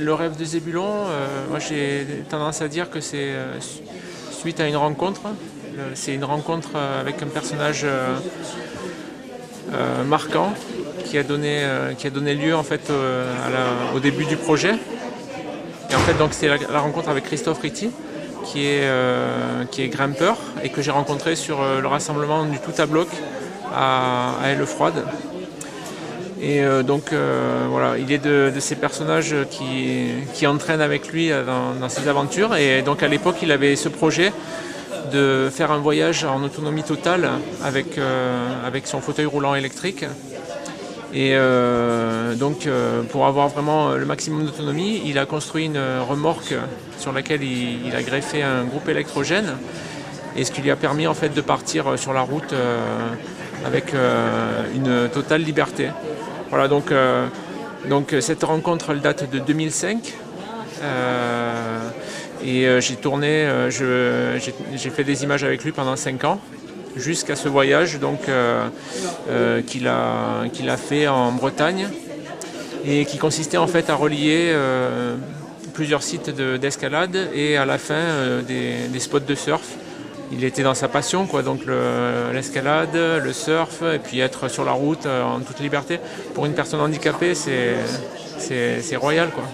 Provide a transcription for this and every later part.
Le rêve de Zébulon, moi j'ai tendance à dire que c'est suite à une rencontre. C'est une rencontre avec un personnage marquant qui a donné lieu en fait au début du projet. Et en fait donc c'est la rencontre avec Christophe Ritty qui est grimpeur et que j'ai rencontré sur le rassemblement du Tout à Bloc à Aix-le-Froide. Et voilà, il est de ces personnages qui entraînent avec lui dans ses aventures. Et donc à l'époque, il avait ce projet de faire un voyage en autonomie totale avec son fauteuil roulant électrique. Et pour avoir vraiment le maximum d'autonomie, il a construit une remorque sur laquelle il a greffé un groupe électrogène. Et ce qui lui a permis en fait de partir sur la route avec une totale liberté. Voilà, donc cette rencontre elle date de 2005 j'ai tourné, j'ai fait des images avec lui pendant 5 ans jusqu'à ce voyage qu'il a fait en Bretagne et qui consistait en fait à relier plusieurs sites d'escalade et à la fin des spots de surf. Il était dans sa passion, quoi, donc l'escalade, le surf, et puis être sur la route en toute liberté. Pour une personne handicapée, c'est royal, quoi.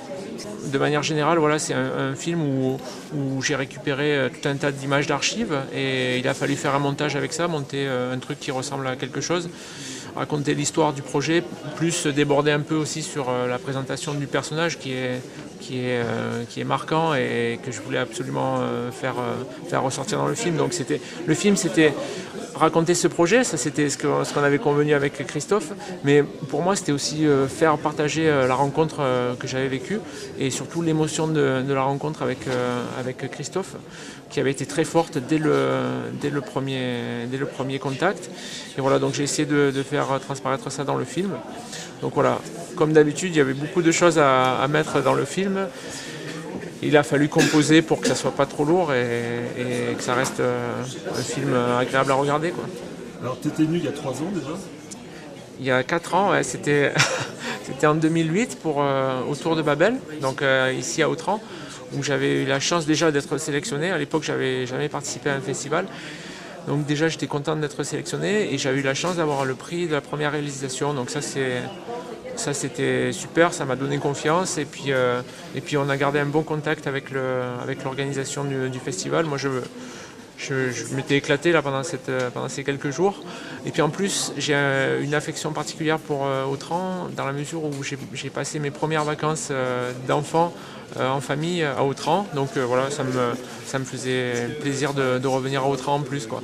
De manière générale, voilà, c'est un film où j'ai récupéré tout un tas d'images d'archives et il a fallu faire un montage avec ça, monter un truc qui ressemble à quelque chose, raconter l'histoire du projet, plus déborder un peu aussi sur la présentation du personnage qui est marquant et que je voulais absolument faire ressortir dans le film. Donc le film c'était raconter ce projet, ça c'était ce qu'on avait convenu avec Christophe, mais pour moi c'était aussi faire partager la rencontre que j'avais vécue et surtout l'émotion de la rencontre avec Christophe qui avait été très forte dès le premier contact. Et voilà, donc j'ai essayé de faire transparaître ça dans le film. Donc voilà, comme d'habitude, il y avait beaucoup de choses à mettre dans le film. Il a fallu composer pour que ça soit pas trop lourd et que ça reste un film agréable à regarder, quoi. Alors tu étais venu il y a 3 ans déjà? Il y a 4 ans, ouais, c'était en 2008 au Tour de Babel, donc ici à Autran, où j'avais eu la chance déjà d'être sélectionné. À l'époque, j'avais jamais participé à un festival. Donc déjà, j'étais content d'être sélectionné et j'avais eu la chance d'avoir le prix de la première réalisation. Donc ça c'était super, ça m'a donné confiance et puis on a gardé un bon contact avec l'organisation du festival. Moi, je m'étais éclaté là pendant ces quelques jours. Et puis en plus, j'ai une affection particulière pour Autran, dans la mesure où j'ai passé mes premières vacances d'enfant en famille à Autran. Donc voilà, ça me faisait plaisir de revenir à Autran en plus, quoi.